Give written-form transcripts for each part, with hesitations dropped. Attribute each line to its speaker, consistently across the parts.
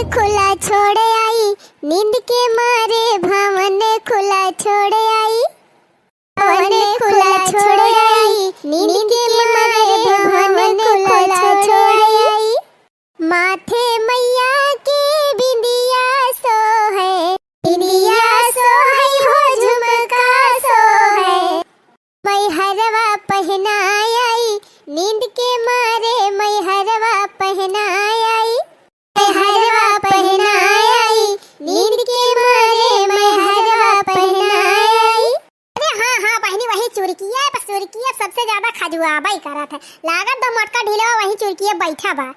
Speaker 1: खुला छोड़ आई, नींद के मारे भवन खुला छोड़ आई, भवन खुला छोड़ आई, नींद के मारे भवन खुला छोड़ आई। माथे मैया के बिंदिया सो है, बिंदिया सो है हो झुमका सो है। मैं हरवा पहना आई, नींद के मारे मैं हरवा पहना आई, हरवा पहना आई, नींद के मारे मैं हरवा पहना आई। अरे हाँ हाँ बहनी वही चुरकिया बस चुरकिया सबसे ज्यादा खजुआबा ही करा था। लागत दो मटका ढीला वही चुरकिया बैठा बा।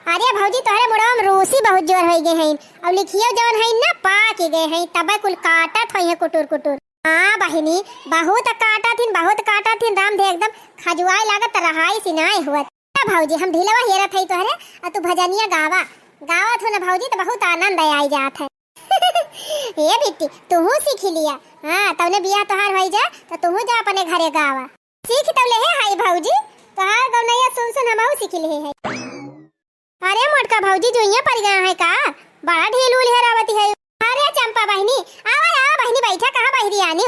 Speaker 1: अरे भौजी तोहरे मुड़वा में रोसी बहुत जोर हो गए हैं। अब लिखियो जवन है ना पाक गए हैं तब कुल काटत होई है कुटुर कुटुर। हाँ बहनी बहुत काटा थीन राम दे एकदम खजुआई लागत रहाई सिनाई हुआ। भौजी हम ढीलवा हेरत है तोहरे और तू भजनिया गावत हो ना भौजी तो बहुत आनंद आई जात है। ये बेटी तू सीख लिया। हाँ तवने बियाह तोहार होई जा तो तू जा अपने घरे गावा सीख तब ले है भौजी तोहार गौनैया सुन हमहु सीख ले है। अरे मोटका भौजी जोइया पर गया है का बड़ा ढील उल हेरावती है। अरे चंपा बहनी आवा बहनी बैठा कहां बहरी आनी।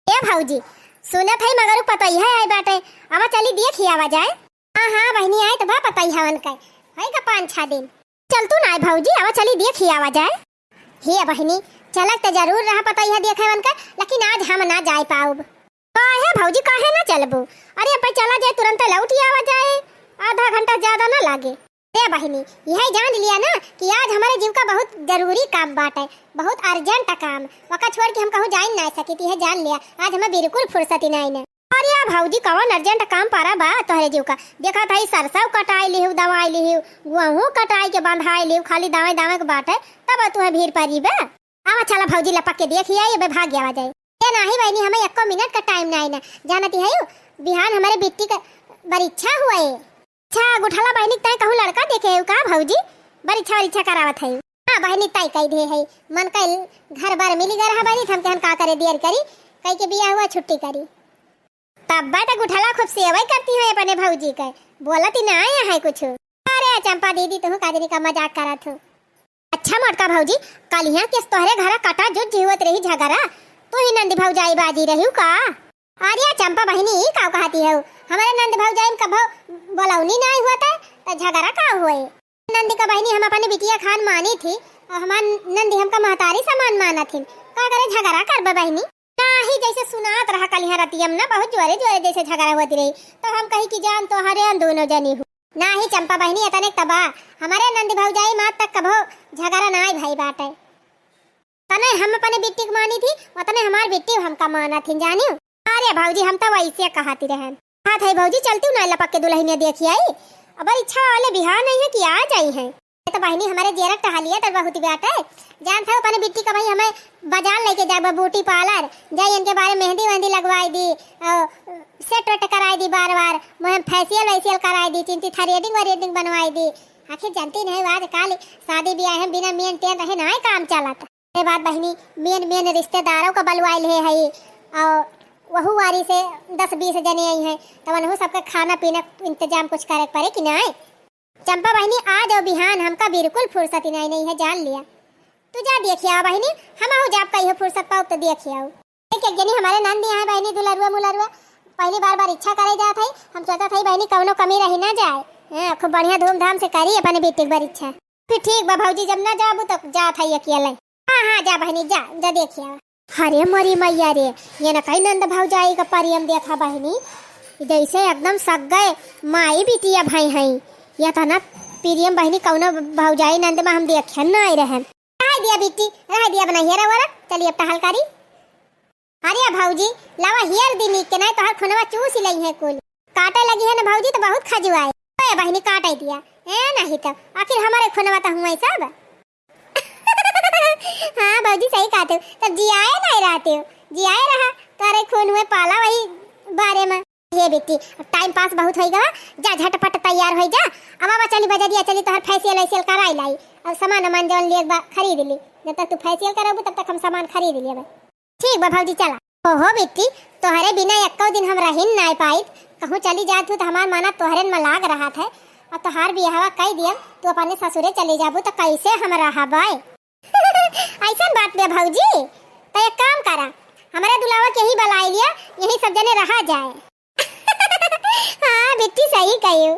Speaker 1: ए भौजी सुनत है मगर पता ही है आई बाटे आवा चली देखी आवा जाए। हाँ बहनी आए तो बा पता ही हवन का है का 5-6 दिन चल तू ना भौजी आवा चली देखी आवा जाए। हे बहनी चलक तो जरूर रहा पता ही है देखे वन का लेकिन आज हम ना जाए पाऊब। काहे भौजी काहे ना चलबू। अरे अपन चला जाए तुरंत लौट ही आवा जाए आधा घंटा ज्यादा ना लागे। ए बहनी यही जान लिया ना कि आज हमारे जीव का बहुत जरूरी काम बाटे बहुत अर्जेंट काम वका छोड़ के हम कहूँ जा नहीं सकी है जान लिया आज हमें बिल्कुल फुर्सत ही नहीं। अरे भौजी कौन अर्जेंट काम पारा बा तोहरे जीव का देखा था सरसों कटाई लिहु दवाई लिहु गेहूं कटाई के बंधाई लिहु खाली दवाई के बाटे तब तू है भीड़ परी बा। आवा चला भौजी लपक के देखिए ये भाग गया जाए। ये नहीं बहनी हमें 1 मिनट का टाइम नहीं ना जानती है बिहान हमारे बिट्टी का परीक्षा हुआ है। अच्छा गुठला बहनी तय कहूँ लड़का देखे है का भौजी परीक्षा करावत है। हाँ बहनी तय कही दे है मन का घर बार मिली गया बहनी हम कहन का करे देर करी कई के बिया हुआ छुट्टी करी तब बात गुठला खूब सेवा करती है अपने भौजी के बोलती ना आया है कुछ। अरे चंपा दीदी तू काजरी का मजाक करत हो। अच्छा मोटका भौजी कल यहाँ के तोहरे घर कटा जो जीवत रही झगड़ा तू ही नंद भौजाई बाजी रही का। अरे चंपा बहनी का कहती है हमारे नंद भौजाई कब बोलौनी नहीं हुआ था तो झगड़ा का हुए। नंदी का बहनी हम अपने बिटिया खान मानी थी और हमार नंदी हमका महतारी समान माना थी का करे झगड़ा कर बहनी ही जैसे सुनात रहा कल यहाँ रतियम ना बहुत जोरे जोरे जैसे झगड़ा होती रही तो हम कही कि जान तो हरे दोनों जनी हूँ ना ही चंपा बहनी इतने तबा हमारे नंद भौजाई मात तक कभो झगड़ा ना भाई बाटे तने हम अपने बिट्टी को मानी थी उतने हमार बिट्टी हमका माना थी जानी। अरे भौजी हम तो वैसे कहती रहे। हाँ थे भौजी चलती हूँ ना लपक के दुल्हनिया देखी आई अब इच्छा वाले बिहार नहीं है कि आ जाई है तो बहनी हमारे जेरक टहलिए तो बहुत बाटे जान था अपने बिट्टी का भाई हमें बाजार लेके जाए ब्यूटी पार्लर जाए इनके बारे मेहंदी वेहंदी लगवाई दी सेट वेट कराई दी बार मुझे फेशियल वेशियल कराई दी चिंती थ्रेडिंग बनवाई दी। आखिर जानती नहीं आज काल शादी ब्याह है बिना मेन टेन रहे ना काम चलाता ये बात बहनी मेन रिश्तेदारों का बलवाई ले है और वहू वारी से 10-20 जने आई हैं तब उन्होंने सबका खाना पीना इंतजाम कुछ करे पड़े कि नहीं। चंपा बहनी आज और बिहान हमका बिल्कुल फुर्सत ही नहीं है जान लिया तू जा देखिए बहनी हम आओ जाप कही फुर्सत पाओ तो देखिए एक जनी हमारे नंद यहाँ बहनी दुलरुआ मुलरुआ पहली बार इच्छा करे जात है हम सोचा था बहनी कौनो कमी रही ना जाए खूब बढ़िया धूमधाम से करी अपने बेटी की इच्छा फिर ठीक बा भौजी जब ना जाबू तो जा था अकेले। हाँ जा बहनी जा देखिए। अरे मरी मैया रे ये न कहीं नंद भौजाई का परियम देखा बहनी जैसे एकदम सग गए माई बिटिया भाई हैं या था ना प्रियम बहनी कौनो भौजाई नंद में हम देखे ना आई रहे रह दिया बिट्टी रह दिया बना हेरा वाला चलिए अब टहल करी। अरे भौजी लावा हेर दी के नहीं तो हर खुनवा चूस लई है कुल काटे लगी है ना भौजी तो बहुत खजुआए बहनी काट दिया नहीं तो आखिर हमारे खुनवा तो हुआ सब। हाँ भौजी सही कहते हो तब जियाए नहीं रहते हो जियाए रहा तारे खून हुए पाला वही बारे में। ये बेटी टाइम पास बहुत होई गवा जा झटपट तैयार हो जा अब चली बजा दिया चली तो फेशियल वेशियल कराई लाई अब सामान जौन ले खरीद ली जब तक तू फेशियल कराबू तब तक हम सामान खरीद लिए। ठीक बा भौजी चला। ओहो बेटी तोहरे बिना एको दिन हम रह नहीं पाई कहूँ चली जात हूँ तो हमार माना तोहरे में लाग रहा था अब तोहार बियाहवा कई दियम तू अपने ससुरे चले जाबू तो कैसे हम रहबाय। ऐसा बात बे भौजी, तो एक काम करा, हमारे दुलावा के ही बुलाई लिया, यही सब जने रहा जाए। हाँ बेटी सही कही।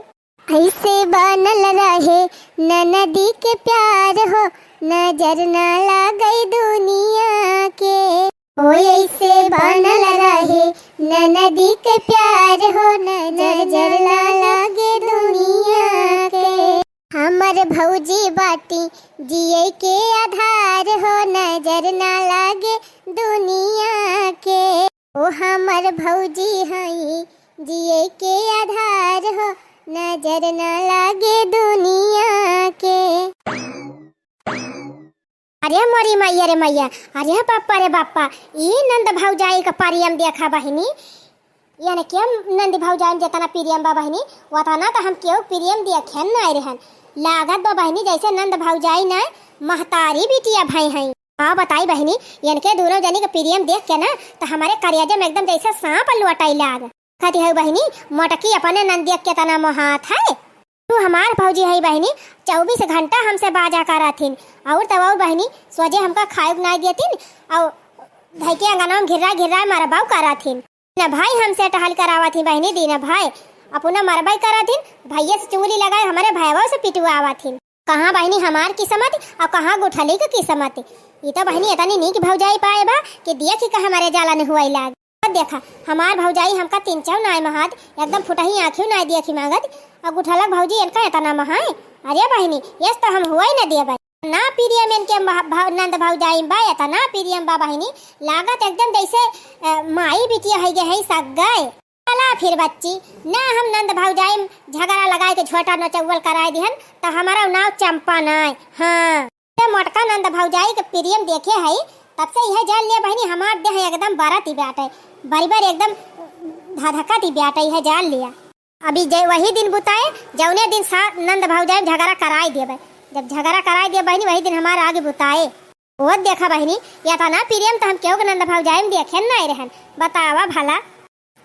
Speaker 1: ऐसे बनल रहे ननदी के प्यार हो, नजर ना लगे दुनिया के। ओ ऐसे बनल रहे ननदी के प्यार हो, नजर ना लगे दुनिया के। हमर भौजी बाटी जिए के आधार हो, नजर ना लगे दुनिया के। ओ हमर भौजी हई जिए के आधार हो, नजर ना लगे दुनिया के। अरे मोरी मैया रे मैया, अरे बापा रे बापा, ये नंद भौजाई का परियम देखा बहिनी। यानी क्या नंद भौजाई जितना प्रियम बा बहिनी वतना तो हम क्यों प्रियम देखें नहीं रहन। लागत बा बहिनी जैसे नंद भौजाई ना महतारी बिटिया भाई हैं। हाँ बताई बहिनी, इनके दोनों जनी का प्रियम देख के ना तो हमारे करियाजे में एकदम जैसे सांप लुटाई लाग। कहती है बहिनी मोटकी अपने नंदिया के तना मोहात है। तू हमार भौजी है बहिनी, 24 घंटा हमसे बाजा कराथिन और तब और बहिनी सोजे हमका खाए नहीं देतीन और धैके अंगना में घिरा घिरा मरबाव कराथिन। ना भाई हमसे टहल करावथिन बहिनी, दीना भाई अपना मरबाई कराथिन, भैया से चुंगली लगाए हमारे भैया से पिटवावथिन। कहाँ बहिनी हमार किस्मत और कहाँ गुठली की किस्मत। ये तो बहिनी इतनी नीक भौजाई पाए बा कि दिया कि हमारे जाला ने हुआ लाग। देखा हमार भौजाई हमका 3 नाय महत एकदम फुटही आँखियों नाय देखी मांगत और गुठलक भौजी इनका इतना महाय। अरे बहिनी यस तो हम हुआ ही न दिया भाई ना प्रियम इनके नंद भौजाई बा इतना प्रियम बा बहिनी, लागत एकदम जैसे माई बिटिया है गए सग गए। चला फिर बच्ची ना हम नंद भौजाई झगड़ा लगाए के झोटा नचौवल कराए दिहन तो हमारा नाव चंपा नाय। हाँ मोटका नंद भौजाई के प्रियम देखे है तब से यह जान लिया बहनी हमार देह एकदम बाराती बैठे बरीबर एकदम धधकाती बैठे है जान लिया। अभी वही दिन बुताए जौने दिन नंद भौजाई झगड़ा कराई दिए। जब झगड़ा कराई दिए बहनी वही दिन हमारा आगे बुताए। वो देखा बहनी या था ना प्रियम तो हम क्यों नंद भौजाई में देखे नहीं रहन बतावा भला।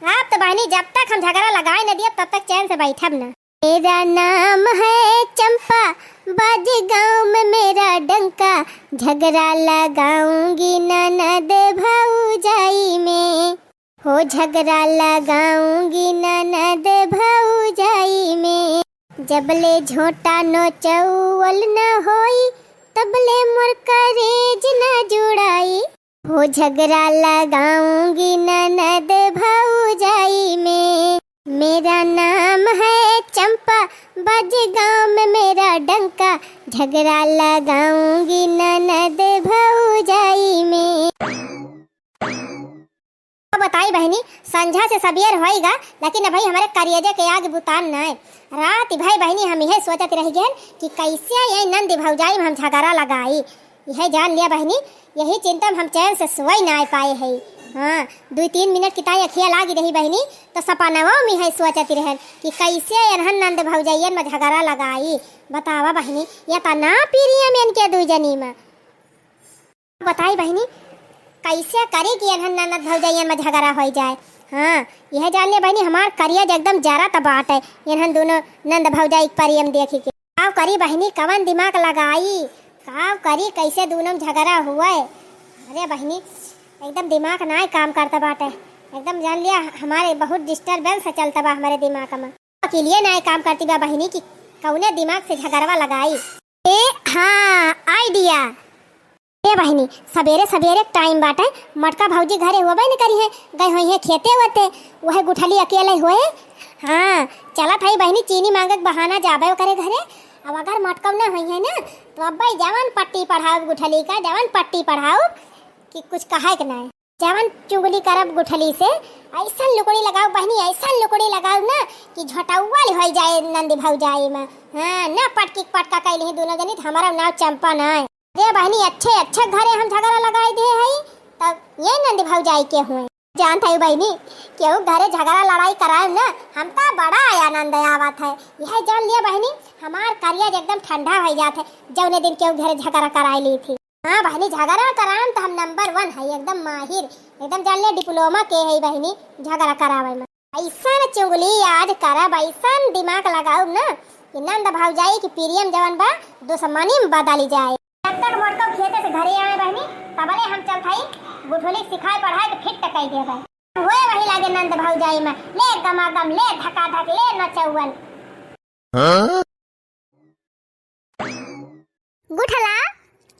Speaker 1: आप तो बहनी जब तक हम झगड़ा लगाए न दिए तब तक चैन से बैठब ना। मेरा नाम है चंपा, बाज गाँव में मेरा डंका, झगड़ा लगाऊंगी ननद भौजाई में। हो झगड़ा लगाऊंगी ननद भौजाई में। जबले झोटा नो चौवल न होई तबले मोर करेज न जुड़ाई। हो झगड़ा लगाऊंगी ननद भौजाई में। मेरा नाम है चंपा, बाज गाँव में मेरा डंका, झगड़ा लगाऊंगी ननद भौजाई में। बताई बहनी संझा से सबेर होएगा लेकिन भाई हमारे करियजे के आगे बुतान न रात भाई बहनी हम यह सोचते रह गए कि कैसे ये नंद भौजाई में हम झगड़ा लगाई। यह जान लिया बहनी यही चिंता में हम चैन से सोई ना पाए है। हाँ 2-3 मिनट की ताई अखिया लागी रही बहनी तो सपनवा में है सोचती रह कि कैसे एनहन नंद भौजाइयन में झगड़ा लगाई। बतावा बहनी या तो ना प्रियम इनके दू जनी में। बताई बहनी कैसे करे कि एनहन नंद भौजाइयन में झगड़ा हो जाए। हाँ यह जान लिया बहनी हमार करियज एकदम जरा तबाट है एनहन दोनों नंद भौजाई परियम देखी के। काव करी बहनी कवन दिमाग लगाई, काव करी कैसे दोनों झगड़ा हुआ है। अरे बहनी एकदम दिमाग ना काम करता बाटे एकदम जान लिया हमारे बहुत डिस्टर्बेंस चलता बा हमारे दिमाग में। अकेले ना काम करती बा बहनी की कौने दिमाग से झगड़वा लगाई। ए हाँ आइडिया। ए बहनी सवेरे सवेरे टाइम बाटे मटका भौजी घरे हुआ न करी है गए हुई है खेते होते वह गुठली अकेले हुए। हाँ चला था बहनी चीनी मांगे बहाना जाबे करे घरे। अब अगर मटका ना हुई है ना तो अब भाई जवान पट्टी पढ़ाओ गुठली का जवान पट्टी पढ़ाओ कि कुछ कहा कि नहीं जवान चुगली करब गुठली से ऐसा लुकड़ी लगाओ बहनी ऐसा लुकड़ी लगाओ ना कि झटौवल हो जाए नंदी भौजाई में। हाँ ना पटकी पटका कैली दोनों जनी हमारा नाव चंपा ना है। अरे बहनी अच्छे अच्छे घरे हम झगड़ा लगाए दे है तब ये नंदी भौजाई के हुए जानता है बहनी क्यों घरे झगड़ा लड़ाई कराए ना हमका बड़ा आनंद आवत है। यह जान लिया बहनी हमार करियर एकदम ठंडा हो जाता है जौने दिन क्यों घरे झगड़ा कराई ली थी। हाँ बहनी झगड़ा कराम तो हम नंबर 1 है एकदम माहिर एकदम जान लिया डिप्लोमा के है बहनी झगड़ा करावे में। ऐसा चुगली आज करब ऐसा दिमाग लगाओ ना कि नंद भौजाई की प्रियम जवन बा दुश्मनी में बदली जाए। जब तक मोटको खेते से घरे आए बहनी तबले हम चल थाई गुठोली सिखाई पढ़ाई के फिट टकाई दे भाई होए वही लागे नंद भौजाई में ले गमागम ले धका धक ले नचौवन। गुठला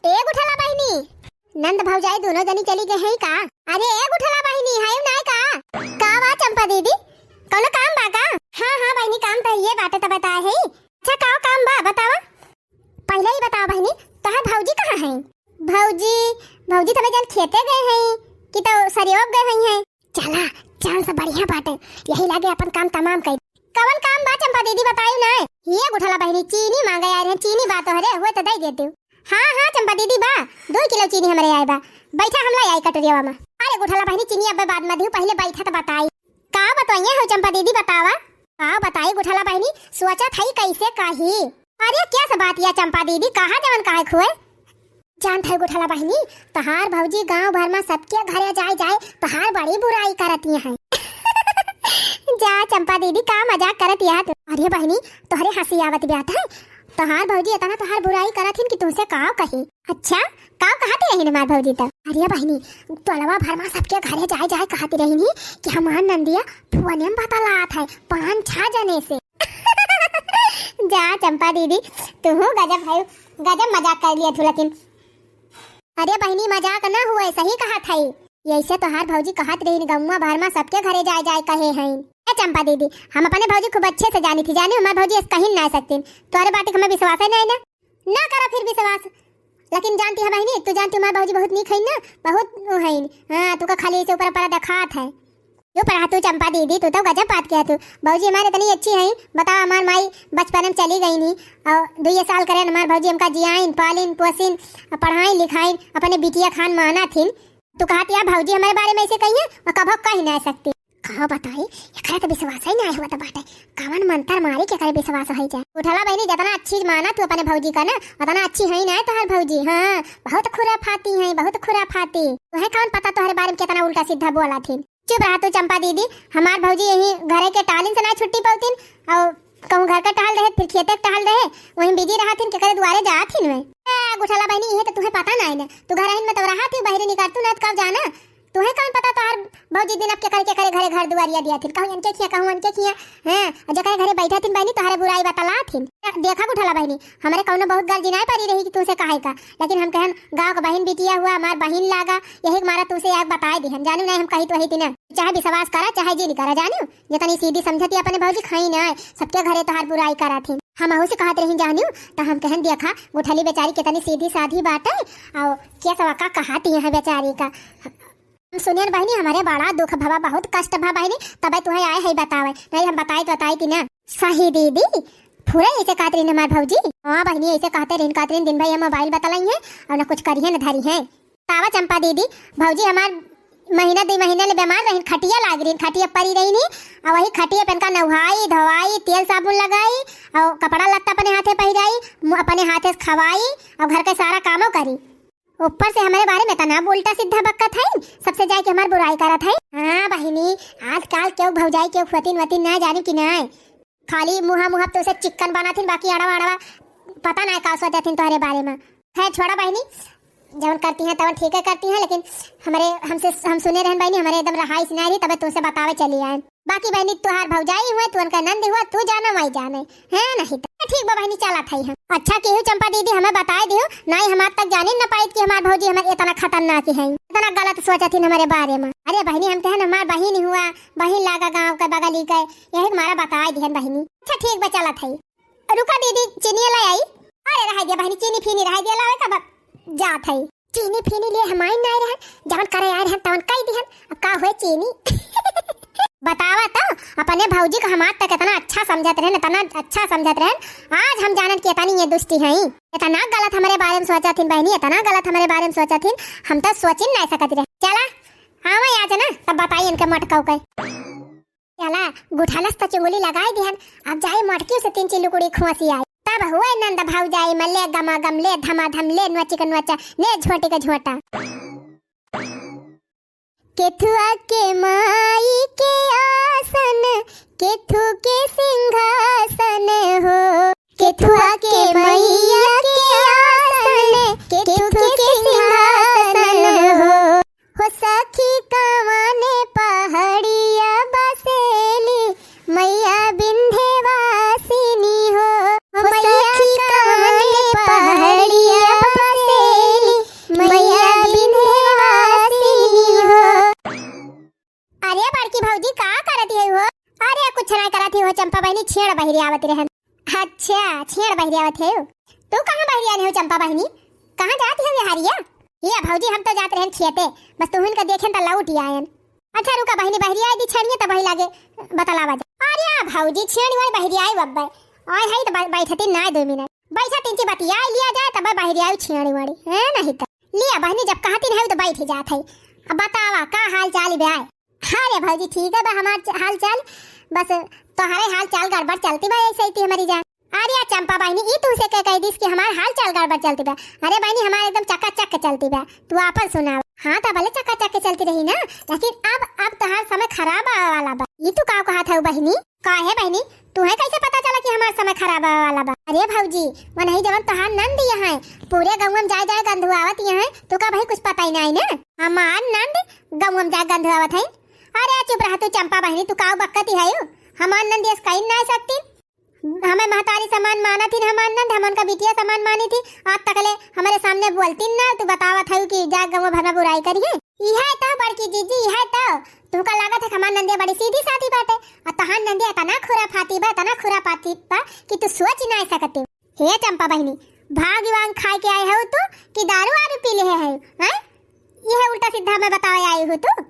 Speaker 1: ए गुठला बहनी नंद भौजाई दोनों जनी चली गए हैं का? अरे ए गुठला बहनी है ना का बा चंपा दीदी कोनो काम बा का? हां बहनी काम तो ये बात तो बताए है। अच्छा का काम बा बतावा पहले ही बताओ बहनी तहार भौजी कहां है? भौजी तबे जन खेते गए हैं कि तो सरियोग गए हैं। चला चांस बढ़िया बात है यही लागे अपन काम तमाम कर। कवन काम बा चंपा दीदी बताइयो ना। ये गुठला बहनी चीनी मांगे आए हैं चीनी बात हरे हुए तो दई देती हूं। हां चंपा दीदी बा 2 किलो चीनी हमरे आए बा बैठा हमला आई कटोरिया में। अरे गुठला बहनी चीनी अब बाद में दियो पहले बैठा तो बताई का बताइए हो चंपा दीदी बतावा का बताई गुठला बहनी सोचा थई कैसे काही। अरे क्या सब बात या चंपा दीदी कहां जवन काहे खुए जान थे गुठला बहनी तहार भौजी गांव भर में सबके घरे जाए तहार बड़ी बुराई करती है। जा चंपा दीदी का मजाक करत या तो। अरे बहनी तोहरे हंसी आवत ब्यात है तहार भौजी इतना तहार बुराई करथिन कि तुमसे का कही। अच्छा का कहती रही हमार भौजी तो? अरे बहनी टोलवा भर में सबके घरे जाए कहती रही कि हमार नंदिया फुवने में बतलात है 5-6 जने से। जा चंपा दीदी तू गजब है गजब मजाक कर लिया तू। लेकिन अरे बहनी मजाक न हुए सही कहा था ऐसे तोहार भौजी कहत रही गौवा भर में सबके घरे जाए कहे हैं। ए चंपा दीदी हम अपने भौजी खूब अच्छे से जानी थी जानी हमारे भौजी कहीं ना सकती तोरे बाटे हमें विश्वास है नहीं ना करा फिर विश्वास। लेकिन जानती है बहनी तू जानती हमारे भौजी बहुत नीक है ना बहुत है। हां तू का खाली इसे ऊपर पर दिखात है जो पढ़ा तू चंपा दीदी तू तो गजब बात किया तू। भौजी हमारे इतनी अच्छी है बताओ हमार माई बचपन में चली गई नहीं और 2 साल करे हमार भौजी हमका जियाइन पालिन पोसिन पढ़ाई लिखाई अपने बिटिया खान माना थी। तू कहती है भौजी हमारे बारे में ऐसे कही है और कभी कह नहीं सकती कहा बताई एकरा तो विश्वास ही नहीं हुआ तो बाटे कवन मंत्र मारी के करे विश्वास हो जाए। उठला बहनी जितना अच्छी माना तू अपने भौजी का ना उतना अच्छी है ना तोहर भौजी। हां बहुत खुराफाती है बहुत खुराफाती तोहे कौन पता तोहरे बारे में कितना उल्टा सीधा बोला थी। चुप रहा तू चंपा दीदी हमार भौजी यही घरे के टालिन से ना छुट्टी पाउतीन और कहूं घर का टहल रहे फिर खेते टहल रहे वहीं बिजी रहा थी के करे द्वारे जाथिन में। गुठला बहनी ये तो तुम्हें पता नहीं ना तू घर में तो रहा थी बाहर निकल तू ना कब जाना तुहे कौन पता तोहर भौजी दिन अब के करे घरे घर दुआरिया दिया थी कहूं इनके खिया कहूं उनके खिया। हां जकरे घरे बैठा थी बहनी तोहरे बुराई बतला थी देखा गुठला बहनी हमरे कौनो बहुत गल जिनाय पड़ी रही कि तुसे काहे का। लेकिन हम कहन गांव का बहन बिटिया हुआ हमार बहन लागा यही मारा तुसे एक बताए दी हम जानू नहीं हम कही तो वही थी ना चाहे विश्वास करा चाहे जी नहीं करा जानू जितनी सीधी समझती अपने भौजी खाई ना सबके घरे तोहर बुराई करा थी। हम अहू से कहत रही जानू तो हम कहन देखा गुठली बेचारी कितनी सीधी साधी बात है और क्या सवा का कहती है बेचारी का। सुनिए बहनी हमारे बड़ा दुख भवा बहुत कष्ट भा बहनी तबे तुम्हें आए है बतावे नहीं हम बताई थी ना। सही दीदी पूरा ऐसे कहते रही हमारे भौजी। हाँ बहनी ऐसे कहते रही दिन भाई मोबाइल बतलाई है और न कुछ करिए न धरी है। तावा चंपा दीदी भौजी हमार महीना 2 महीने ले बीमार रही खटिया लाग रही खटिया पड़ी रही नहीं और वही खटिया पे इनका नहाई धोवाई तेल साबुन लगाई और कपड़ा लत्ता अपने हाथे पहनाई अपने हाथे खवाई और घर के सारा कामों करी ऊपर से हमारे बारे में तना उल्टा सीधा बक्का था सबसे जाके हमारी बुराई करा था। हाँ बहनी आजकल क्यों भौजाई क्यों फतिन वतिन ना जाने की ना खाली मुहा तो उसे चिकन बना थी बाकी अड़वा अड़वा पता ना का सोचा थी तुम्हारे बारे में है। छोड़ा बहनी जब करती हैं तब ठीक है करती हैं लेकिन हम सुने रहन बहनी हमारे एकदम रहाई सुनाई रही तब तुमसे बतावे चली आए। बाकी बहनी तुहार भौजाई हुए तू उनका नंद हुआ तू जाना वही जाने है नहीं तो ठीक बा बहनी चला था हम। अच्छा केहू चंपा दीदी हमें बताए दियो नहीं हमार तक जाने न पाई कि हमार भौजी हमारे इतना खतरनाक है इतना गलत सोचा थी हमारे बारे में। अरे बहनी हम कहन हमार बहन हुआ बहन लागा गाँव का बगली का यही हमारा बताए दिहन बहनी। अच्छा ठीक बा चला था रुका दीदी चीनी लाई आई। अरे रह गया बहनी चीनी फीनी रह गया लावे कब जा थई चीनी फीनी लिए हमारी नहीं रहन जवन करे आए रहन तवन कई दिहन अब का होए चीनी। बतावा तो अपने भौजी का हमार तक इतना अच्छा समझत रहन इतना अच्छा समझत रहन आज हम जानन कि इतनी ये दुष्टी है इतना गलत हमारे बारे में सोचा थी बहनी इतना गलत हमारे बारे में सोचा थी हम तो सोच नहीं सकत रहे। चला आवा आज ना तब बताइए इनके मटकाऊ के चला गुठालस तो चुंगली लगाई दिहन अब जाए मटकी से 3 चिलुकुड़ी खुआसी आई तब हुए नंद भौजाई में ले गमागम ले धमाधम ले नोची का नोचा ले झोटी का झोटा। केथुआ के माई के आसन केथु के सिंहासन हो केथुआ के मैया के आसन, केथु के सिंहासन हो सखी कवने पहाड़िया बसेली मैया विंध्यवासिनी हो सखी कवने पहाड़िया बसेली मैया विंध्यवासिनी हो। अरे बड़की भौजी का करती है हो? अरे कुछ नहीं करती हो चंपा बहनी, छेड़ बहिरी आवत रहन। अच्छा छेड़ बहिरी आवत है। तू कहां बहिरी आने हो चंपा बहनी? कहां जाती है बिहारिया? ये भौजी हम तो जाते रहन खेते, बस तुहन का देखें त लौट आयन। अच्छा रुका बहनी, बहिरी आई दी छेड़िए त बही लागे बतलावा जा। अरे भौजी छेड़ी वाली बहिरी आई बब्बे ओए है त बैठती ना 2 मिनट बैठा तिनची बतिया लिया जाए तब बहिरी आई छेड़ी वाली है नहीं त लिया बहनी जब कहती है तो बैठ जात है। अब बतावा का हाल चाल बे? अरे भौजी ठीक है बा हमार हाल चाल, बस तोहरे हाल चाल गड़बड़ चलती बा ऐसे ही हमारी जान। अरे चंपा बहनी ई तू से कह दिस कि हमार हाल चाल गड़बड़ चलती बा? अरे बहनी हमारे एकदम चकाचक चलती बा, तू आपन सुना। हाँ तो भले चकाचक चलती रही ना, लेकिन अब तोहार समय खराब आवे वाला बा। ये तू का कहा था बहनी? का है बहनी तुम्हें कैसे पता चला कि हमारा समय खराब आवे वाला बा? अरे भौजी वो नहीं जवन तोहार नंद यहाँ पूरे गाँव में जाए गंधुआवत यहाँ, तो का भाई कुछ पता ही नहीं ना हमार नंद गाँव में जाए गंधुआवत है। अरे चुप रहा तू चंपा बहनी, तू का बक्कती है हमार नंद ऐसा कहीं ना सकती। हमें महतारी समान माना थी हमार नंद, हम उनका बिटिया समान मानी थी। आज तकले हमारे सामने बोलती ना, तू बतावा था कि जा गाँव भर में बुराई करी है। यह तो बड़की जीजी यह तो तुमका लागत है हमार नंदिया बड़ी सीधी सादी बात है, और तहार नंदिया तना खुराफाती बा कि तू सोच नहीं सकती। हे चंपा बहनी भाग्यवान खाए के आए हो तू कि दारू वारू पी ले है? यह उल्टा सीधा मैं बतावे आई हो तू?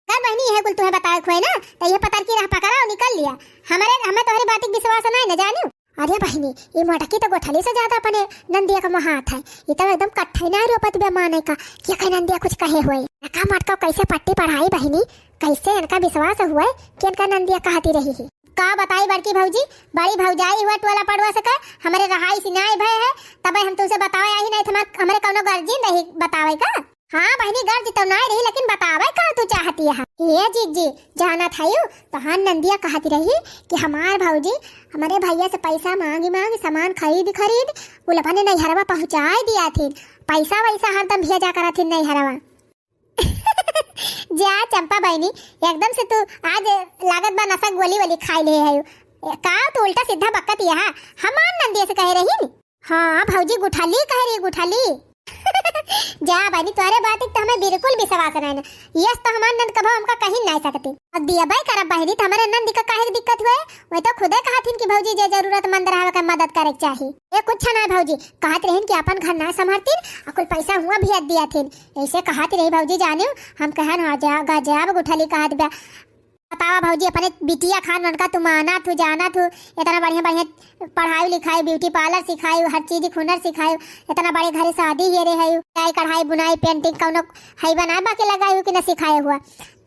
Speaker 1: कर बहनी यह कुल तुम्हें बताए खोए ना, तो ये पतर की राह पकड़ा और निकल लिया। हमें तोहरी बात विश्वास नहीं न जानू। अरे बहनी ये मोटकी तो गोठली से ज्यादा अपने नंदिया का हाथ है, ये तो एकदम कट्ठे ना रोपत बे माने का कि कहीं नंदिया कुछ कहे हुए का मटका कैसे पट्टी पढ़ाई बहनी, कैसे इनका विश्वास हुआ कि इनका नंदिया कहती रही है। का बताई बड़की भौजी, बड़ी भौजाई हुआ टोला पड़वा सका हमारे रहाई सिनाई भय है, तब हम तुमसे बतावे आई नहीं था हमारे कौनो गर्जी नहीं बतावे का। हाँ बहनी गर्ज तो नहीं रही, लेकिन बतावे का तू चाहती है? ये जीजी जाना था यू तो हाँ नंदिया कहती रही कि हमार भौजी हमारे भैया से पैसा मांगी सामान खरीद उलपने नैहरवा पहुँचाए दिया थी, पैसा वैसा हरदम भेजा करा थी नैहरवा। जा चंपा बहनी एकदम से तू आज लागत बा नशा गोली वाली खाई ले है का? तू उल्टा सीधा बकत यहाँ हमार नंदिया से कह रही। हाँ भौजी गुठाली कह रही गुठाली। जा बहनी तुम्हारे बात तो हमें बिल्कुल विश्वास नहीं ना, यस तो हमारे नंद कभी हमका कहीं नहीं सकती। अब दिया भाई करब बहनी तो हमारे नंद का काहे दिक्कत हुए? वही तो खुदे कहथिन कि भौजी जे जरूरतमंद रहा का मदद करे चाहिए। ये कुछ नहीं भौजी कहत रहीन कि अपन घर ना संभालतीन और कुल पैसा हुआ भेज दिया थीन, ऐसे कहत रही भौजी जाने हम कहन हो जा गजब गुठली कहत बा। बतावा भौजी अपने बिटिया खान उनका तुम आना तू जाना तू इतना बढ़िया पढ़ाई लिखाई ब्यूटी पार्लर सिखाई हर चीज हुनर सिखाई, इतना बड़े घर शादी ये रे है कढ़ाई बुनाई पेंटिंग कौनो है बनाए बाकी लगाई कि न सिखाया हुआ,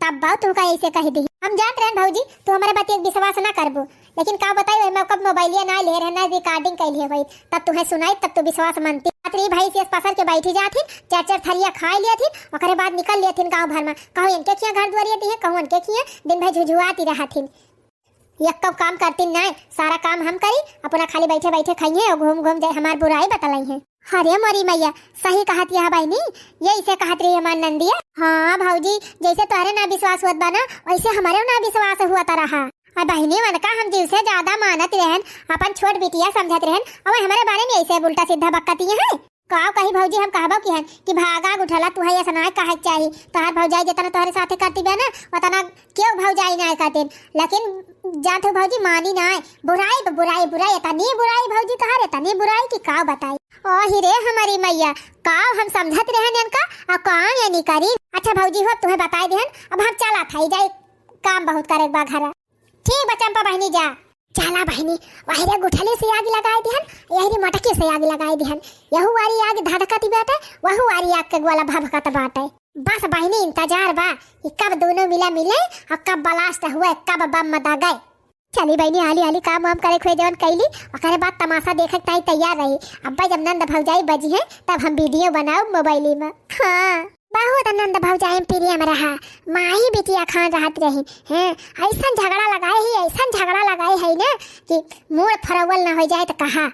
Speaker 1: तब बात तुमका ऐसे कह दी। हम जानते रहे भौजी तू हमारे बात एक विश्वास ना करबो, लेकिन का बताई मैं कब मोबाइलिया ना ले रहे ना रिकॉर्डिंग कैलिए भाई तब तुम्हें सुनाई तब तू विश्वास मानती। रात्रि भाई से पसर के बैठी जाती 4 थरिया खा लिया थी और बाद निकल लिया थी गाँव भर में, कहूँ इनके खिया घर दुआरिया थी कहूँ इनके खिया दिन भर झुझुआती रहा थी। एक कब काम करती नहीं सारा काम हम करी अपना खाली बैठे बैठे खाइए और घूम जाए हमारी बुराई बतलाई है। अरे मोरी मैया सही कहती है बहनी, ये इसे कहत रही हमार नंदिया। हाँ भौजी जैसे तुम्हारे ना विश्वास हुआ बना वैसे हमारे ना विश्वास हुआ रहा। और बहनी मन का हम जीव से ज्यादा मानत रहन अपन छोट बिटिया समझत रहन और हमारे बारे में ऐसे उल्टा सीधा बकती है। काव कही भौजी हम कहबो कि भागा उठला तू है ऐसा ना कहे चाहिए तोहर भौजाई जितना तोहरे साथे करती बे ना उतना क्यों भौजाई ना करते, लेकिन जा तो भौजी मानी ना बुराई बुराई बुराई इतनी बुराई भौजी तोहर इतनी बुराई कि का बताई। ओ हिरे हमारी मैया काव हम समझत रहन इनका और काम ये नहीं करी। अच्छा भौजी हो तुम्हें बताई देहन अब हम चला था जाए काम बहुत करे बा घर। ठीक बा चंपा बहनी जा चला बहनी वही गुठली से आग लगाए दिहन यही मटकी से आग लगाए दिहन यहू वारी आग धधकती बाटे वहू वारी आग के गोला भभकत बाटे। बस बहनी इंतजार बा कि कब दोनों मिले और कब ब्लास्ट हुए कब बम मदा गए। चली बहनी हाली हाली काम वाम करे खुए जवन कैली और बाद तमाशा देखे ताई तैयार रही। अब्बा जब नंद भौजाई बजी है तब हम वीडियो बनाओ मोबाइल में। हाँ बहुत आनंद भौजाई प्रिय में रहा माही बिटिया खान रहत रही हैं ऐसा झगड़ा लगाए है ना कि मूड फरवल न हो जाए तो कहा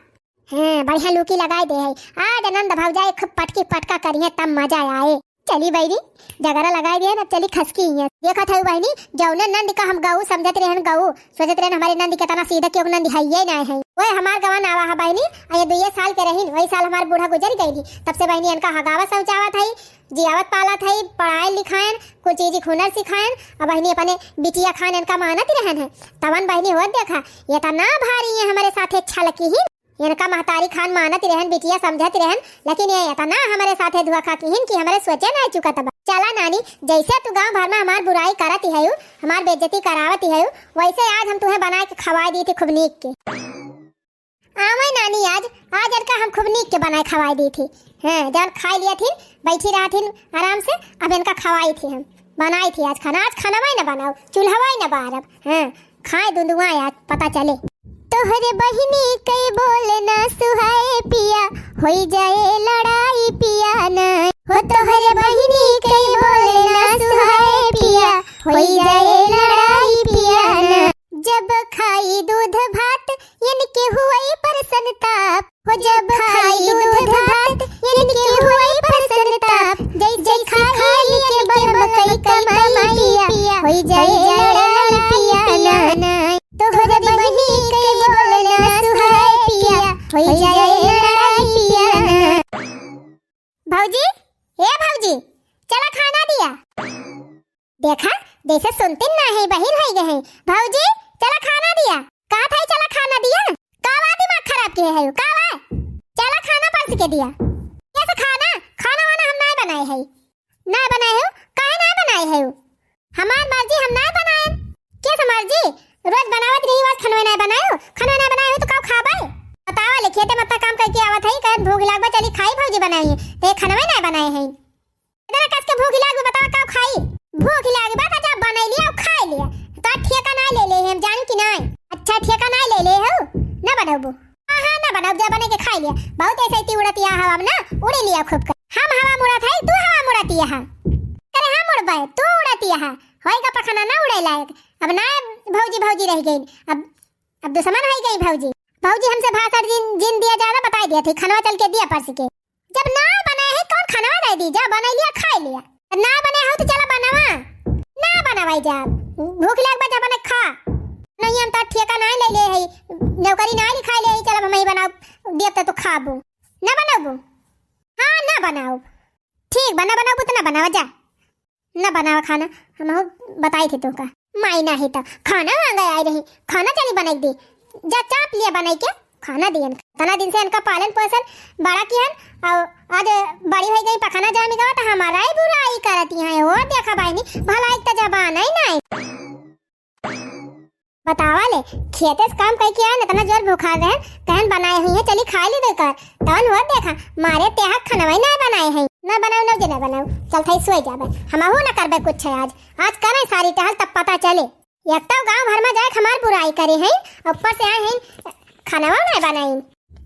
Speaker 1: हाँ बढ़िया लुकी लगाई दे है। आज आनंद भौजाई खूब पटकी पटका करिए तब मजा आए। चली बहनी जगरा लगाई दिया ना, चली खसकी है। देखा था बहनी जौने नंद का हम गऊ समझत रहे गऊ, सोचत रहे हमारे नंद के तना सीधा क्यों नंद है ये ना है। वो हमार गवान आवा है बहनी, ये 2 साल के रही, वही साल हमार बूढ़ा गुजर गई। तब से बहनी इनका हगावत समझावत है, जियावत पालत है, पढ़ाई लिखायन, कुछ चीज हुनर सिखायन। अब बहनी अपने बिटिया खान इनका मानत रहन है। तवन बहनी हो देखा ये तना भारी है हमारे साथ अच्छा लकी ही, इनका महतारी खान मानत रहन, बिटिया समझत रहन, लेकिन ये इतना हमारे साथे धोखा किहिन कि हमारे सोचे ना चुका तब। चला नानी जैसे तू गांव भर में हमार बुराई करती है, हमार बेइज्जती करावती है, वैसे आज हम तुम्हें बना के खवा दी थी खूब नीक के। आवे नानी आज इनका हम खूब नीक के बनाए खवाई दी थी। हाँ जब खाई लिया थी बैठी रहा थी आराम से, अब इनका खवाई थी हम बनाई थी आज खाना वही ना बनाओ, चूल्हा वही ना बारब। हाँ खाए दुंदुआ आज पता चले। तोहरे बहिनी कई बोले ना सुहाए पिया, होई जाए लड़ाई पिया ना हो। तोहरे बहिनी कई बोले ना सुहाए पिया, होई जाए लड़ाई पिया ना। जब खाई दूध भात इनके हुई परसन ताप हो, जब खाई दूध भात इनके हुई परसन ताप। जैसे खाई के बरबकई कमाई पिया, होई जाए लड़ाई पिया ना। तोहरे बहिनी कई बोले ना सुहाए पिया, होई जाए लड़ाई पिया ना। भौजी ए भौजी चला खाना दिया। देखा जैसे सुनते ना है बहिर है गए। भौजी चला खाना दिया, कहा था चला खाना दिया। कावा दिमाग खराब किए है कावा, चला खाना परस के दिया। कैसे खाना वाना हम नहीं बनाए है, नहीं बनाए हो काहे नहीं बनाए है। हमार मर्जी हम नहीं बनाए, कैसे मर्जी रोज बनावत रही, आज खाना नहीं बनाए हो, खाना नहीं बनाए हो तो का खाबे। बतावा ले खेते मत काम करके आवत है, कह भूख लागबा चली खाई भौजी बनाई है ते खाना नहीं बनाए है। इधर कस के भूख लागबा बतावा का खाई। भूख लागबा का जब बनाई लिया और खा लिया तो ठेका ना ले ले हम जान कि नहीं। अच्छा ठेका ना ले ले हो ना बनाबो। हां ना बनाब जब बने के खा लिया। बहुत ऐसे ही उड़तिया हवा में ना उड़े लिया खूब कर। हम हवा मुड़त है तू हवा मुड़तिया है, अरे हम उड़बे तू उड़तिया है, होई का पखाना ना उड़े लायक। अब ना भौजी रह गई, अब दुश्मन हो गई भौजी। भौजी हमसे भाषण जिन दिया ज्यादा बता दिया थे, खाना चल के दिया परस के। जब ना बनाए है कौन खाना दे दी, जब बना लिया खा लिया। ना बने हो तो चला बनावा ना बनावाई, जब भूख लागबा जब बने खा नहीं। हम तो ठेका ना ले ले है, नौकरी ना लिखा ले, चल हम ही बनाओ देब तो खाबो ना बनाबो। हां ना बनाओ ठीक बना बनाबो तो ना बनावा जा ना बनावा खाना। हम बताई थे तुमका माई ना है तो खाना मांगा आई रही, खाना चली बनाई दे जा, चाप लिया बनाई के खाना दियन। तना दिन से इनका पालन पोषण बड़ा कियन और आज बड़ी हो गई पखाना जामी गवा तो हमारा ही बुराई करती है। और देखा भाई नहीं भला एक तो जबान ही नहीं बतावा ले खेते से काम करके आए ना, तना जोर भूखा रहे कहन बनाए हुई है चली खा ली देकर। तवन हो देखा मारे तेहा खाना वही नहीं बनाए हैं, ना बनाओ ना बनाओ चल थाई सोई जाबे। हम हो ना करबे कुछ है आज करे सारी टहल तब पता चले। एक तो गांव भर में जाए हमार बुराई करे हैं, ऊपर से आए हैं खाना नहीं बनाई।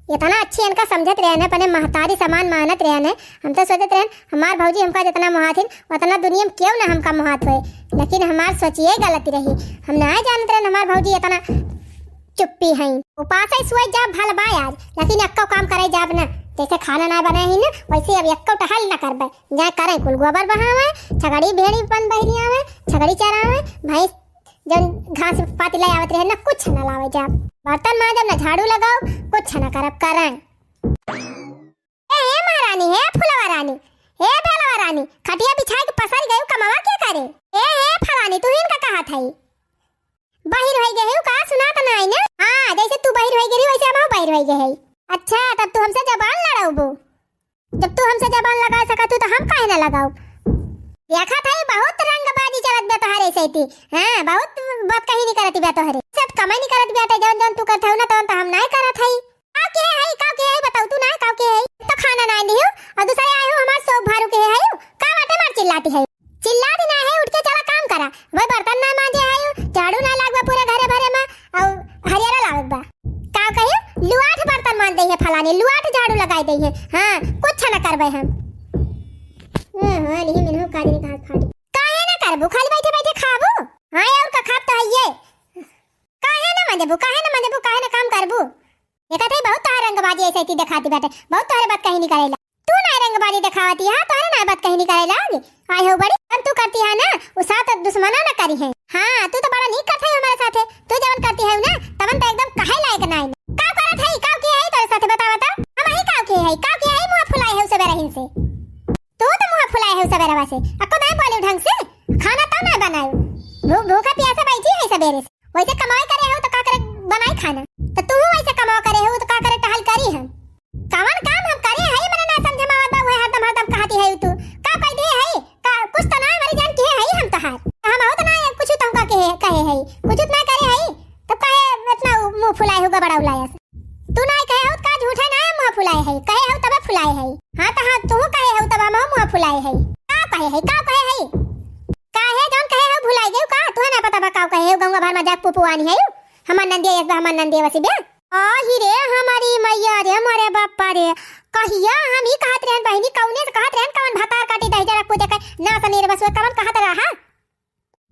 Speaker 1: इतना अच्छी इनका समझत रहने अपने महतारी समान मानत रहने। हम तो सोचते रहन हमार भौजी हमका जितना मुहाथिन उतना दुनिया में क्यों ना हमका मुहात होए, लेकिन हमार सोचिए गलती रही। हम नहीं जानते रहन हमार भौजी इतना चुप्पी है। उपास ही सोच जाब भल बाय आज, लेकिन अक्को काम करे जाब ना। जैसे खाना ना बनाए ही ना वैसे अब अक्को टहल ना करबे, जाए करे कुल गोबर बहावे, छगड़ी भेड़ी बन बहरिया में छगड़ी चरावे, भैंस जन घास पाती लाई आवत रहे ना कुछ ना लावे जाब, बर्तन मांजब ना झाड़ू लगाओ कुछ ना करब करन। ए महारानी हे फुलवा रानी हे बेलवा रानी खटिया बिछाए के पसर गयो कमावा क्या करे। ए फलानी तू इनका कहा था बाहर हो गए हो का सुना तो नहीं ना। हां जैसे तू बाहर हो गई वैसे हम बाहर हो गए। अच्छा तब तू हमसे जबान लड़ाओबो, जब तू हमसे जबान लगा सका तू तो हम काहे ना लगाओ। देखा था बहुत रंगबाजी चलत बे तोहरे सैती। हां बहुत बात कहीं नहीं करती बे तोहरे सब कमाई नहीं करत बे जौन जौन तू करत हो ना तो हम नहीं करत हई। का के है बताऊ तू ना का के है तो खाना नहीं दियो और दूसरे आए हो हमार सब भारू के है का बाटे मार चिल्लाती है। चिल्लाती ना है उठ के चला काम करा, वो बर्तन ना मांजे है झाड़ू ना लागबा पूरे घरे भरे में और हरियारा लागबा का कहियो लुआठ बर्तन मान दे है फलानी लुआठ झाड़ू लगाई दे है। हां कुछ ना करबे हम। हां नहीं मिनहु काजी ने घास फाड़ी काहे ना करबो खाली बैठे बैठे खाबो। हां और का खाब तो है ये काहे ना मंजबो काहे ना काम करबो। देखा थे बहुत तोहर रंगबाजी ऐसे ही दिखाती बाटे, बहुत तोहरे बात कहीं नहीं करेला। तू ना रंगबाजी दिखावती है, तोहरे ना बात कहीं नहीं करेला। आए हो बड़ी हम तू करती है ना, वो साथ दुश्मना ना करी है। हां तू तो बड़ा नहीं करती है हमारे साथे, तू जवन करती है ना तवन तो एकदम काहे लायक ना है। का करत है, का की है तेरे साथे बता बता। हम ही का की है मुंह फुलाए है उसे बेरहिन से। तू तो मुंह फुलाए है उसे बेरवा से, अको नहीं बोले ढंग से, खाना तो ना बनाओ। भूखा प्यासा बैठी है सबेरे से, वैसे कमाई करे हो तो का करे बनाई खाना। तो तू वैसे कमाओ करे हो तो का करे टहल करी हम। कवन काम हम करे है मने ना समझ में आवत है, हरदम कहती है तू का कह दे है का कुछ तो ना हमारी जान के है हम तहार। हम हो तो ना कुछ तो का कहे है कुछ ना करे है तो कहे इतना मुंह फुलाए होगा बड़ा उलाया से। तू ना कहे हो का झूठा ना मुंह फुलाए है, कहे हो तब फुलाए है। हां तो हां तू कहे हो तब हम मुंह फुलाए है। का कहे है काहे जौन कहे हो भुलाई गयो का तू ना पता बा का कहे हो। गंगा भर में जाक पुपुआनी है हमर नंदिया एक हमर नंदिया वसी बे। आ ही रे हमारी मैया रे मोरे बापा रे, कहिया हम ही कहत रहन बहिनी कौने से कहत रहन कवन भातार काटी दही जरा पूजा का ना सनेर बस कवन कहत रहा।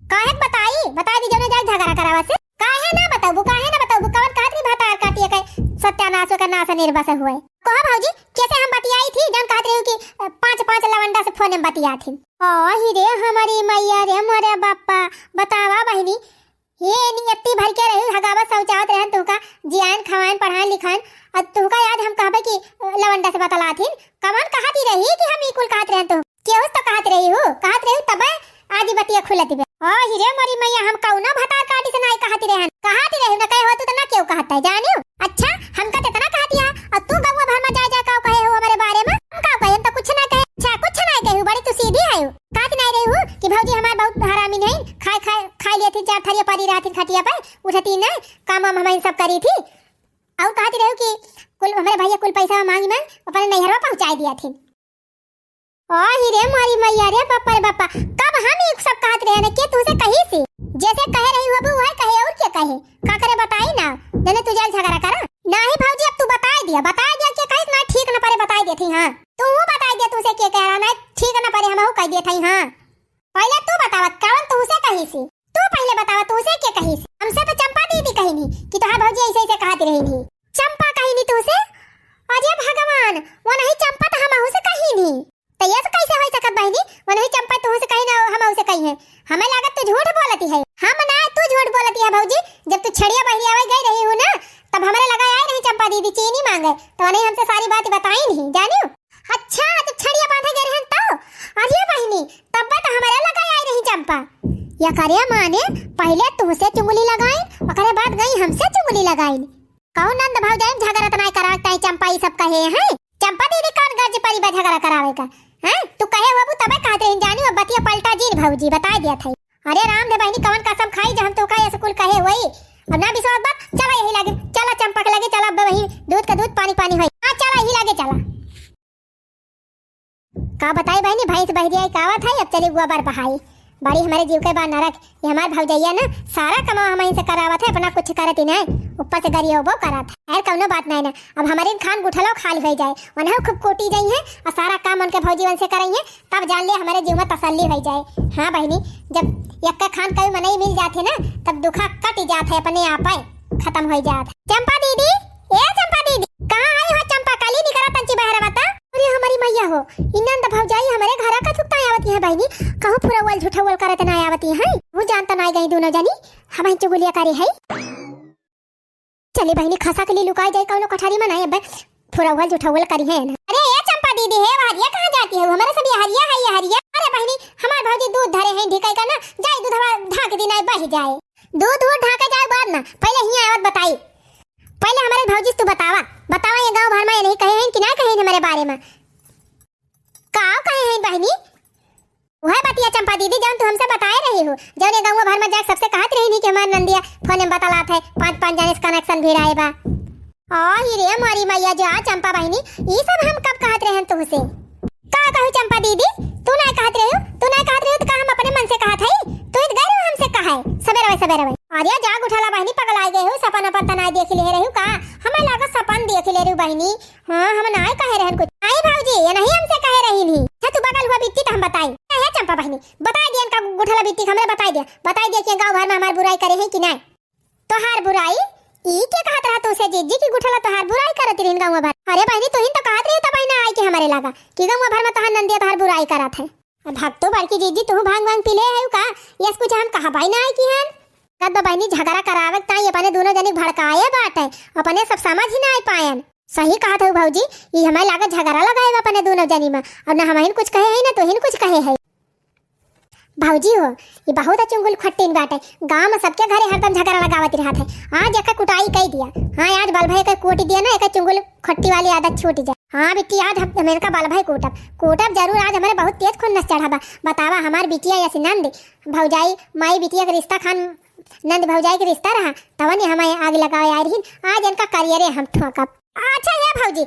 Speaker 1: काहे बताई दी जने जाक झगड़ा करावा से। काहे ना बताऊ कवन कहत री भातार काटी के सत्यानाश का ना सनेर बस हुए। कहा भौजी कैसे हम बतियाई थी जन कहत रही कि पांच लवंडा से फोन में बतिया थी। आ ही रे हमारी मैया रे मोरे बापा, बतावा बहिनी ये नियत्ती भर के रही हगावा शौचावत रहन तुका जियान खवान पढ़ान लिखान। अब तुका याद हम कहबे कि लवंडा से बतलाथिन कवन कहती रही कि हम इकुल कहत रहन तो केहू तो कहत रही तब आदि बतिया खुलत बे। आ हिरे मोरी मैया हम कौनो भतार काटी से नहीं कहती रहन ना कहे हो तो ना क्यों कहता है जानियो। अच्छा हम कहते तना कहती है और तू गौवा भर में जा का कहे हो हमारे बारे में। हम का कहे तो कुछ ना कहे। अच्छा कुछ ना कहे बड़ी तू सीधी है कहत नहीं रही हो कि भौजी हमार बहुत हरामी नहीं खाई लिए थी चार थरिया पड़ी रही थी खटिया पर उठती ना काम हम सब करी थी। और कहती रही कि कुल हमारे भैया कुल पैसा मांगी मैं अपने नैहर में पहुंचा दिया थी। ओ ही रे मारी मैया रे बापा रे बापा, कब हम एक सब कहत रहे ने के तुसे कही सी जैसे कह रही हो वह कहे और क्या कहे का करे बताई ना जने तू जाल झगड़ा करा। नहीं भौजी अब तू बता दिया के कहिस ना ठीक ना परे बता देती। हां तू बता दे तुसे के कह रहा ना ठीक ना परे हमहु कह देत हई। हां पहले तू बतावा कौन तुसे कही सी, तू पहले बतावा तुसे के कही सी। हमसे तो चंपा दीदी कही नी कि तोहार भौजी ऐसे ऐसे कहत रही नी। चंपा कही नी तुसे? अरे भगवान वो नहीं चंपा तो हमहु से कही नी तो ये तो कैसे हो सकत बहिनी। वो नहीं चंपा तुसे कही ना हमहु से कही है। हमें लागत तू झूठ बोलती है। हम ना तू झूठ बोलती है भौजी। जब तू छड़िया बहिनी आवे गई रही हो ना तब हमारे लगा आए नहीं चंपा दीदी चीनी मांगे तो नहीं हमसे सारी बात बताई नहीं जानियो। अच्छा तो छड़िया बांधे गए रहन तो अरे बहिनी तब तो हमारे लगा आई रही चंपा। या करे माने पहले तुमसे चुंगली लगाई और बाद गई हमसे चुंगली लगाई। कौन नंद भौजाई झगड़ा तो नहीं कराता है चंपा ये सब कहे हैं। चंपा दीदी कौन गर्ज परी बा झगड़ा करावे का हैं। तू कहे बाबू तबे कहते हैं जानी अब बतिया पलटा जी भौजी बता दिया था। अरे राम दे बहनी कौन कसम खाई जब हम तो का स्कूल कहे वही अब ना विश्वास बात चला यही लागे चला चंपा के लगे चला वही दूध का दूध पानी होई। हां चला यही लागे चला का बताई बहनी भैंस बहरी आई कावत है अब चली गोबर बहाई बड़ी हमारे जीव के बार नरक। ये हमार भौजैया ना सारा कमा हम से करावत है अपना कुछ करत ही नहीं ऊपर से गरियो वो करत है कौनो बात नहीं ना। अब हमारे खान गुठलो खाली हो जाए वनह खूब कोटी जाई है और सारा काम उनके भौजीवन से करई है तब जान ले हमारे जीव में तसल्ली हो जाए। हां बहनी जब एक खान कभी मनई मिल जाते ना तब दुखा कट जात है अपने आप खत्म हो जात। चंपा दीदी ए चंपा दीदी कहां आई हो? चंपा काली निकरा तंची बहरा बता। अरे हमारी मैया हो इनंद भौजाई हमारे घर का थुकता आवती है बहनी कहूं पूरा वल झूठा वल करत ना आवती है। वो जानता नहीं गई दोनों जनी हम चुगलिया करे है। चले बहनी खसा के लिए लुकाई जाए कौनो कठारी में नहीं अब पूरा वल झूठा वल करी है। अरे ये चंपा दीदी है हरिया कहां जाती है? हमारे सब हरिया है ये हरिया। अरे बहनी हमार भौजी दूध धरे हैं ढिकाई का ना जाए दूधवा ढाक देना बह जाए दूध ढाके जाए बाद ना पहले ही आवत बताई। पहले हमारे भौजी तू बतावा ये गांव भर में नहीं कहे हैं कि ना कहे हैं हमारे बारे में का कहे हैं बहनी। वह बतिया चंपा दीदी जब तू हमसे बताए रही हो जब ये गांव भर में जाके सबसे कहत रही नहीं कि हमार नंदिया फोन में बतलात है 5 जाने कनेक्शन भी रहे बा। आ ही रे मारी मैया जो आ चंपा बहनी ये सब हम कब कहत रहे तुमसे का कहू चंपा दीदी तू ना कहत रही हो तो का हम अपने मन से कहत है तू इत गए हमसे कहा है सवेरे अरे जाग उठाला बहनी पगल आ गए हो सपन अपन तना देख ले रही का हमें लगा सपन देख ले रही बहनी। हां हम ना कहे रहन कुछ आई भौजी ये नहीं हमसे कहे रही नहीं था तू बगल हुआ बिट्टी तो हम बताई है चंपा बहनी बता दियन का गुठाला बिट्टी हमें बता दिया कि गांव भर में हमार बुराई करे हैं कि नहीं। तो हार बुराई ई के कहत रहा तो से जीजी की गुठला तोहार बुराई करत रहिन गांव भर। अरे बहनी तोहिन तो कहत रही त बहिना आई के हमारे लगा कि गांव भर में तोहार नंदिया तोहार बुराई करत है। भक्तो बड़की जीजी तू भांग भांग पी ले है का? यस कुछ हम कहा भाई ना आई की हन कद बहनी झगड़ा करावे ताई अपने दोनों जने भड़काए बाटे अपने सब समझ ही ना आई पायन। सही कहत है भौजी, ई हमारे लागत झगड़ा लगाए अपने दोनों जनी में और ना हमाइन कुछ कहे है ना तोहिन कुछ कहे है। भौजी हो ये बहुत चुंगुल खट्टीन बाटे, गांव में सबके घरे हरदम झगड़ा लगावत रहत है। आज एक कुटाई कई दिया, हाँ आज बाल भाई का कोटी दिया ना, एक चुंगुल खट्टी वाली आदत छूट जाए। हाँ बिट्टी आज हमें का बाल भाई कोटब जरूर। आज हमारे बहुत तेज खून नस चढ़ा बा। बतावा हमार बिटिया या नंद भौजाई माई बिटिया का रिश्ता खान नंद भौजाई के रिश्ता रहा तवन हमें आग लगाए आ रही। आज इनका करियर हम ठोकब। अच्छा है भौजी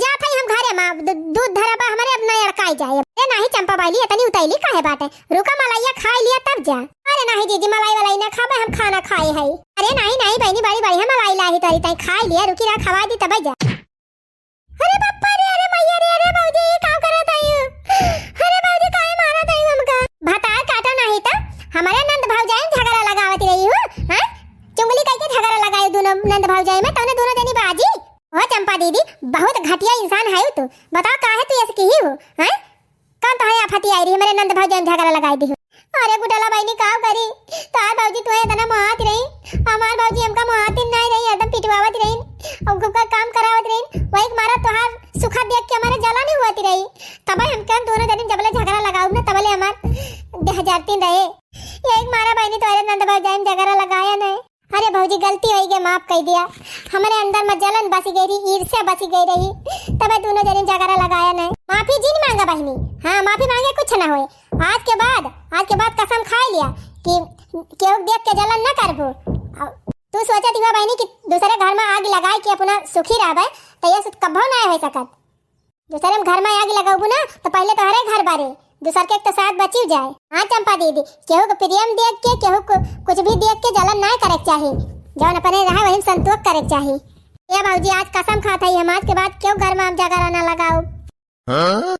Speaker 1: जा भाई हम घरे मां दूध धरा बा हमारे अपना लड़काई जाए। अरे नहीं चंपा बाली इतनी उतैली काहे बाटे, रुका मलाइया खा लिया तब जा। अरे नहीं जीजी मलाई वालाई ना खाबे हम खाना खाए है। अरे नहीं नहीं बहनी बड़ी बढ़िया मलाई लाही तारी ताई खा लिया, रुकी रहा खवा दी तब जा। अरे पप्पा रे, अरे मैया रे, अरे भौजी ये काम करत है। अरे भौजी काहे मारत है हमका? भातार काटा नहीं त हमारे नंद भौजाई झगड़ा लगावत रही हो। हां चुंगली कई के झगड़ा लगाए दोनों नंद भौजाई में, तने दोनों जनी बाजी। ओ चंपा दीदी बहुत घटिया इंसान है तू, बताओ काहे तू ऐसे की हो? हैं कौन तो है आफती आई रही मेरे नंद भौजाई में झगड़ा लगाई दी हो? अरे गुडला बहनी का करी तार भौजी तू इतना मोहात रही, हमार भौजी हमका मोहात नहीं रही, एकदम पिटवावत रही और का काम करावत रही। वही मारा तोहार सुखा देख के हमारे जला नहीं होती रही। तब हम क्या दोनों जन जबले झगड़ा लगाऊ ना तबले हमार 2003 रहे। एक मारा बहनी तोरे नंद भौजाई में झगड़ा लगाया नहीं। अरे भौजी गलती हो गई, माफ कर दिया। हमारे अंदर में जलन बसी गई रही, ईर्ष्या बसी गई रही, तब दोनों जने झगड़ा लगाया नहीं। माफी जी नहीं मांगा बहनी, हाँ माफी मांगे कुछ ना होए। आज के बाद कसम खा लिया कि केहू देख के जलन न करबो। तू सोचत हुआ बहनी कि दूसरे घर में आग लगाए कि अपना सुखी रहबे, तो ये कभो ना हो सकत। दूसरे घर में आग लगाबू ना तो पहले तो हरे घर बारे दूसर के एक तो साथ बची जाए। हाँ चंपा दीदी केहू को प्रेम देख के केहू को कुछ भी देख के जलन ना करे चाहिए, जौन अपने रहे वही संतोष करे चाहिए। ये भौजी आज कसम खाता है हम आज के बाद क्यों घर में हम झगड़ा ना लगाओ।